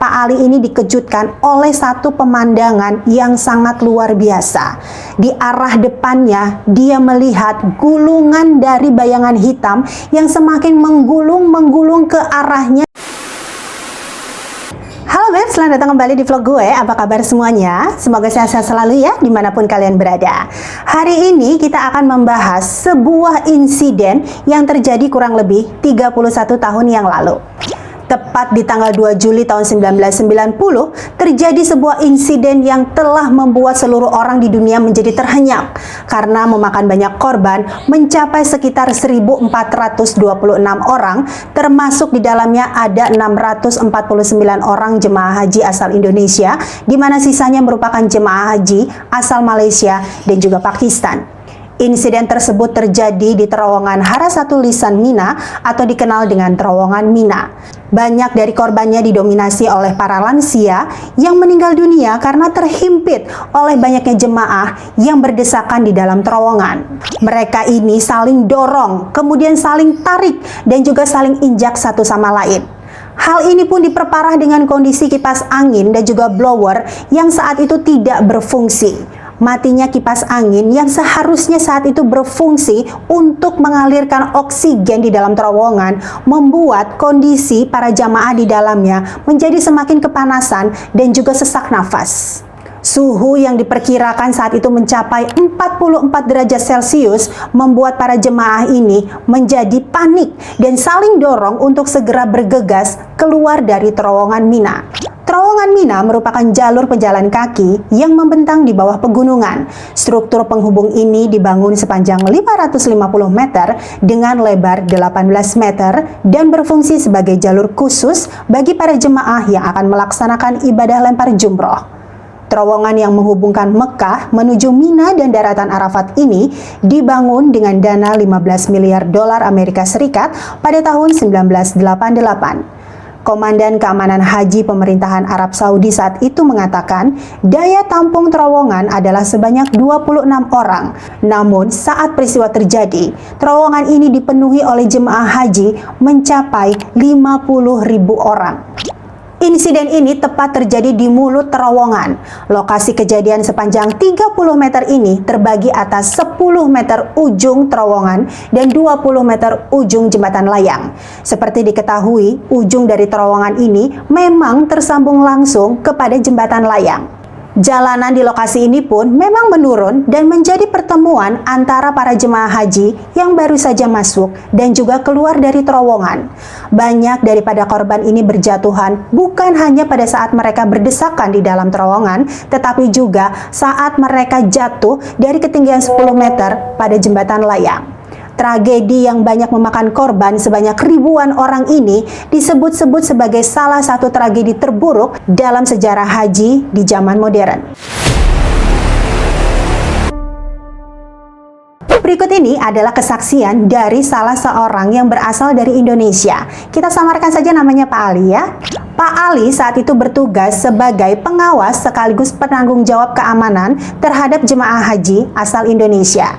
Pak Ali ini dikejutkan oleh satu pemandangan yang sangat luar biasa. Di arah depannya, dia melihat gulungan dari bayangan hitam yang semakin menggulung ke arahnya. Halo Beb, selamat datang kembali di vlog gue. Apa kabar semuanya? Semoga sehat-sehat selalu ya, dimanapun kalian berada. Hari ini kita akan membahas sebuah insiden yang terjadi kurang lebih 31 tahun yang lalu. Tepat di tanggal 2 Juli tahun 1990, terjadi sebuah insiden yang telah membuat seluruh orang di dunia menjadi terhenyak karena memakan banyak korban mencapai sekitar 1.426 orang, termasuk di dalamnya ada 649 orang jemaah haji asal Indonesia, di mana sisanya merupakan jemaah haji asal Malaysia dan juga Pakistan. Insiden tersebut terjadi di terowongan Harasatu Lisan Mina atau dikenal dengan terowongan Mina. Banyak dari korbannya didominasi oleh para lansia yang meninggal dunia karena terhimpit oleh banyaknya jemaah yang berdesakan di dalam terowongan. Mereka ini saling dorong, kemudian saling tarik dan juga saling injak satu sama lain. Hal ini pun diperparah dengan kondisi kipas angin dan juga blower yang saat itu tidak berfungsi. Matinya kipas angin yang seharusnya saat itu berfungsi untuk mengalirkan oksigen di dalam terowongan membuat kondisi para jamaah di dalamnya menjadi semakin kepanasan dan juga sesak nafas. Suhu yang diperkirakan saat itu mencapai 44 derajat Celcius membuat para jemaah ini menjadi panik dan saling dorong untuk segera bergegas keluar dari terowongan Mina. Terowongan Mina merupakan jalur pejalan kaki yang membentang di bawah pegunungan. Struktur penghubung ini dibangun sepanjang 550 meter dengan lebar 18 meter dan berfungsi sebagai jalur khusus bagi para jemaah yang akan melaksanakan ibadah lempar jumroh. Terowongan yang menghubungkan Mekah menuju Mina dan daratan Arafat ini dibangun dengan dana 15 miliar dolar Amerika Serikat pada tahun 1988. Komandan Keamanan Haji Pemerintahan Arab Saudi saat itu mengatakan daya tampung terowongan adalah sebanyak 26 orang. Namun saat peristiwa terjadi, terowongan ini dipenuhi oleh jemaah haji mencapai 50.000 orang. Insiden ini tepat terjadi di mulut terowongan. Lokasi kejadian sepanjang 30 meter ini terbagi atas 10 meter ujung terowongan dan 20 meter ujung jembatan layang. Seperti diketahui, ujung dari terowongan ini memang tersambung langsung kepada jembatan layang. Jalanan di lokasi ini pun memang menurun dan menjadi pertemuan antara para jemaah haji yang baru saja masuk dan juga keluar dari terowongan. Banyak daripada korban ini berjatuhan bukan hanya pada saat mereka berdesakan di dalam terowongan, tetapi juga saat mereka jatuh dari ketinggian 10 meter pada jembatan layang. Tragedi yang banyak memakan korban sebanyak ribuan orang ini disebut-sebut sebagai salah satu tragedi terburuk dalam sejarah haji di zaman modern. Berikut ini adalah kesaksian dari salah seorang yang berasal dari Indonesia. Kita samarkan saja namanya Pak Ali ya. Pak Ali saat itu bertugas sebagai pengawas sekaligus penanggung jawab keamanan terhadap jemaah haji asal Indonesia.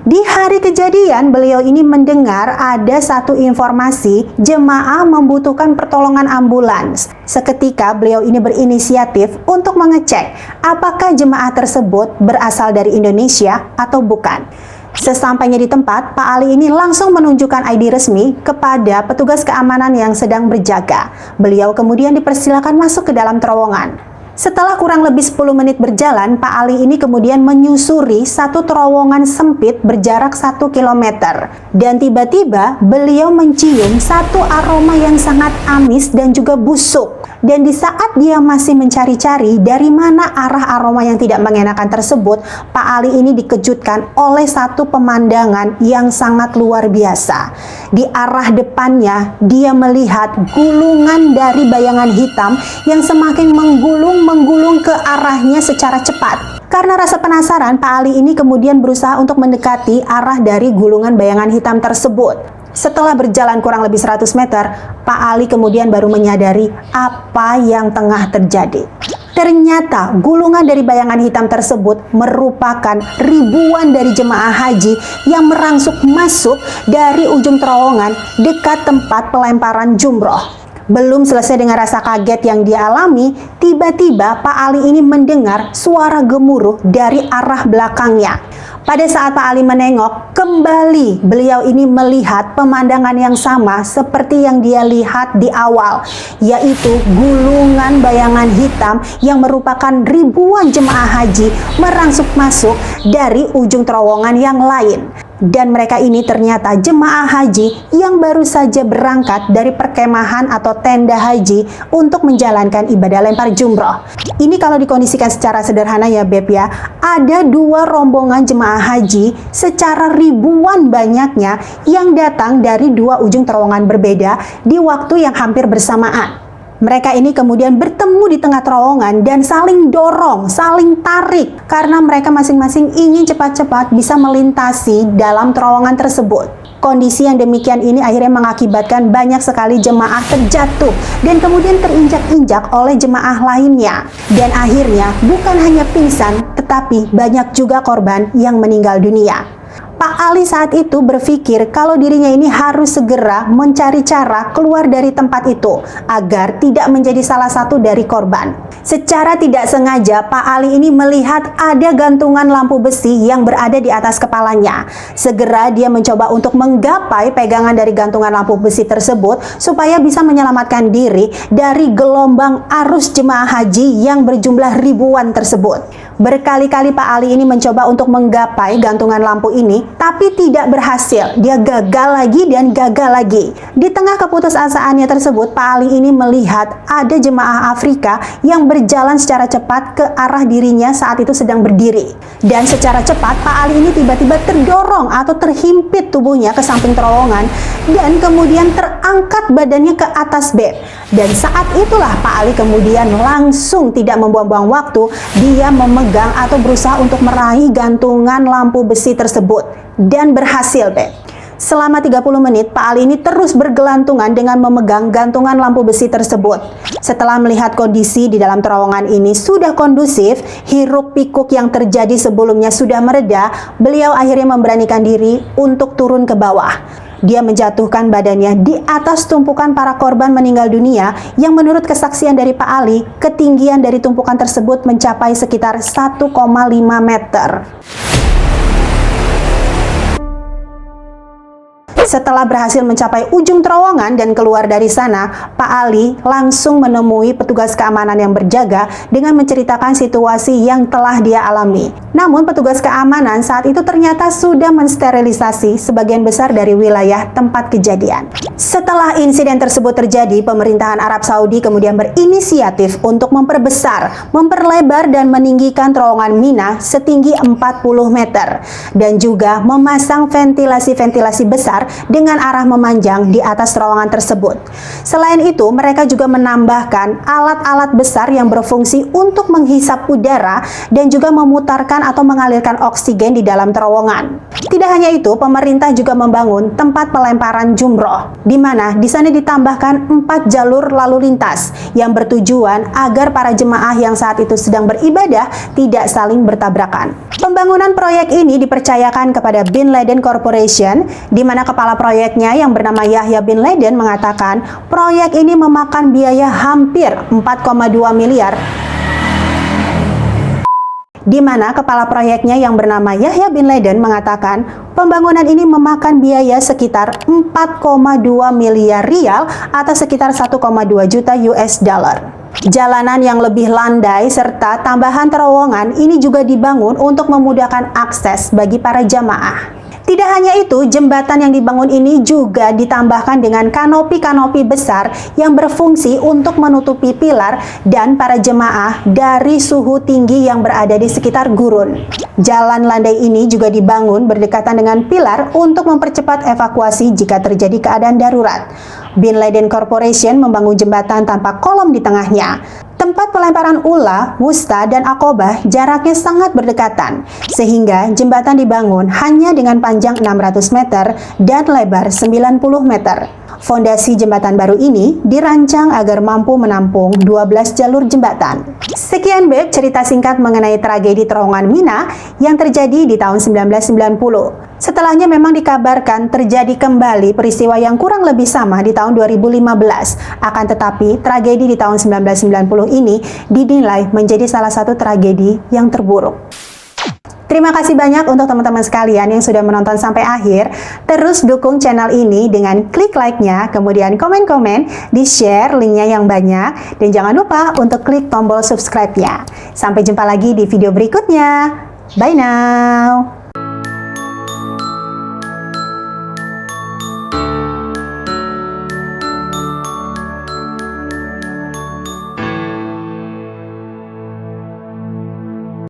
Di hari kejadian, beliau ini mendengar ada satu informasi jemaah membutuhkan pertolongan ambulans. Seketika beliau ini berinisiatif untuk mengecek apakah jemaah tersebut berasal dari Indonesia atau bukan. Sesampainya di tempat, Pak Ali ini langsung menunjukkan ID resmi kepada petugas keamanan yang sedang berjaga. Beliau kemudian dipersilakan masuk ke dalam terowongan. Setelah kurang lebih 10 menit berjalan, Pak Ali ini kemudian menyusuri satu terowongan sempit berjarak 1 km. Dan tiba-tiba beliau mencium satu aroma yang sangat amis dan juga busuk. Dan di saat dia masih mencari-cari dari mana arah aroma yang tidak mengenakan tersebut, Pak Ali ini dikejutkan oleh satu pemandangan yang sangat luar biasa. Di arah depannya, dia melihat gulungan dari bayangan hitam yang semakin menggulung ke arahnya secara cepat. Karena rasa penasaran, Pak Ali ini kemudian berusaha untuk mendekati arah dari gulungan bayangan hitam tersebut. Setelah berjalan kurang lebih 100 meter, Pak Ali kemudian baru menyadari apa yang tengah terjadi. Ternyata gulungan dari bayangan hitam tersebut merupakan ribuan dari jemaah haji yang merangsuk masuk dari ujung terowongan dekat tempat pelemparan jumroh. Belum selesai dengan rasa kaget yang dia alami, tiba-tiba Pak Ali ini mendengar suara gemuruh dari arah belakangnya. Pada saat Pak Ali menengok, kembali beliau ini melihat pemandangan yang sama seperti yang dia lihat di awal, yaitu gulungan bayangan hitam yang merupakan ribuan jemaah haji merangsuk masuk dari ujung terowongan yang lain. Dan mereka ini ternyata jemaah haji yang baru saja berangkat dari perkemahan atau tenda haji untuk menjalankan ibadah lempar jumroh. Ini kalau dikondisikan secara sederhana ya Beb ya, ada dua rombongan jemaah haji secara ribuan banyaknya yang datang dari dua ujung terowongan berbeda di waktu yang hampir bersamaan. Mereka ini kemudian bertemu di tengah terowongan dan saling dorong, saling tarik karena mereka masing-masing ingin cepat-cepat bisa melintasi dalam terowongan tersebut. Kondisi yang demikian ini akhirnya mengakibatkan banyak sekali jemaah terjatuh dan kemudian terinjak-injak oleh jemaah lainnya. Dan akhirnya bukan hanya pingsan, tetapi banyak juga korban yang meninggal dunia. Pak Ali saat itu berpikir kalau dirinya ini harus segera mencari cara keluar dari tempat itu agar tidak menjadi salah satu dari korban. Secara tidak sengaja Pak Ali ini melihat ada gantungan lampu besi yang berada di atas kepalanya. Segera dia mencoba untuk menggapai pegangan dari gantungan lampu besi tersebut supaya bisa menyelamatkan diri dari gelombang arus jemaah haji yang berjumlah ribuan tersebut. Berkali-kali Pak Ali ini mencoba untuk menggapai gantungan lampu ini, tapi tidak berhasil. Dia gagal lagi dan gagal lagi. Di tengah keputusasaannya tersebut, Pak Ali ini melihat ada jemaah Afrika yang berjalan secara cepat ke arah dirinya saat itu sedang berdiri. Dan secara cepat, Pak Ali ini tiba-tiba terdorong atau terhimpit tubuhnya ke samping terowongan dan kemudian terangkat badannya ke atas bed. Dan saat itulah Pak Ali kemudian langsung tidak membuang-buang waktu, dia memegang atau berusaha untuk meraih gantungan lampu besi tersebut dan berhasil, Beb. Selama 30 menit, Pak Ali ini terus bergelantungan dengan memegang gantungan lampu besi tersebut. Setelah melihat kondisi di dalam terowongan ini sudah kondusif, hiruk pikuk yang terjadi sebelumnya sudah mereda, beliau akhirnya memberanikan diri untuk turun ke bawah. Dia menjatuhkan badannya di atas tumpukan para korban meninggal dunia yang menurut kesaksian dari Pak Ali, ketinggian dari tumpukan tersebut mencapai sekitar 1,5 meter. Setelah berhasil mencapai ujung terowongan dan keluar dari sana, Pak Ali langsung menemui petugas keamanan yang berjaga dengan menceritakan situasi yang telah dia alami. Namun petugas keamanan saat itu ternyata sudah mensterilisasi sebagian besar dari wilayah tempat kejadian. Setelah insiden tersebut terjadi, pemerintahan Arab Saudi kemudian berinisiatif untuk memperbesar, memperlebar dan meninggikan terowongan Mina setinggi 40 meter dan juga memasang ventilasi-ventilasi besar dengan arah memanjang di atas terowongan tersebut. Selain itu, mereka juga menambahkan alat-alat besar yang berfungsi untuk menghisap udara dan juga memutarkan atau mengalirkan oksigen di dalam terowongan. Tidak hanya itu, pemerintah juga membangun tempat pelemparan jumroh, di mana di sana ditambahkan 4 jalur lalu lintas yang bertujuan agar para jemaah yang saat itu sedang beribadah tidak saling bertabrakan. Pembangunan proyek ini dipercayakan kepada Bin Laden Corporation, di mana kepala proyeknya yang bernama Yahya bin Laden mengatakan proyek ini memakan biaya hampir 4,2 miliar. Di mana kepala proyeknya yang bernama Yahya bin Laden mengatakan pembangunan ini memakan biaya sekitar 4,2 miliar rial atau sekitar 1,2 juta US dollar. Jalanan yang lebih landai serta tambahan terowongan ini juga dibangun untuk memudahkan akses bagi para jamaah. Tidak hanya itu, jembatan yang dibangun ini juga ditambahkan dengan kanopi-kanopi besar yang berfungsi untuk menutupi pilar dan para jemaah dari suhu tinggi yang berada di sekitar gurun. Jalan landai ini juga dibangun berdekatan dengan pilar untuk mempercepat evakuasi jika terjadi keadaan darurat. Bin Laden Corporation membangun jembatan tanpa kolom di tengahnya. Tempat pelemparan ula, wusta, dan akobah jaraknya sangat berdekatan, sehingga jembatan dibangun hanya dengan panjang 600 meter dan lebar 90 meter. Fondasi jembatan baru ini dirancang agar mampu menampung 12 jalur jembatan. Sekian Beb cerita singkat mengenai tragedi terowongan Mina yang terjadi di tahun 1990. Setelahnya memang dikabarkan terjadi kembali peristiwa yang kurang lebih sama di tahun 2015. Akan tetapi, tragedi di tahun 1990 ini dinilai menjadi salah satu tragedi yang terburuk. Terima kasih banyak untuk teman-teman sekalian yang sudah menonton sampai akhir. Terus dukung channel ini dengan klik like-nya, kemudian komen-komen, di-share linknya yang banyak, dan jangan lupa untuk klik tombol subscribe-nya. Sampai jumpa lagi di video berikutnya. Bye now!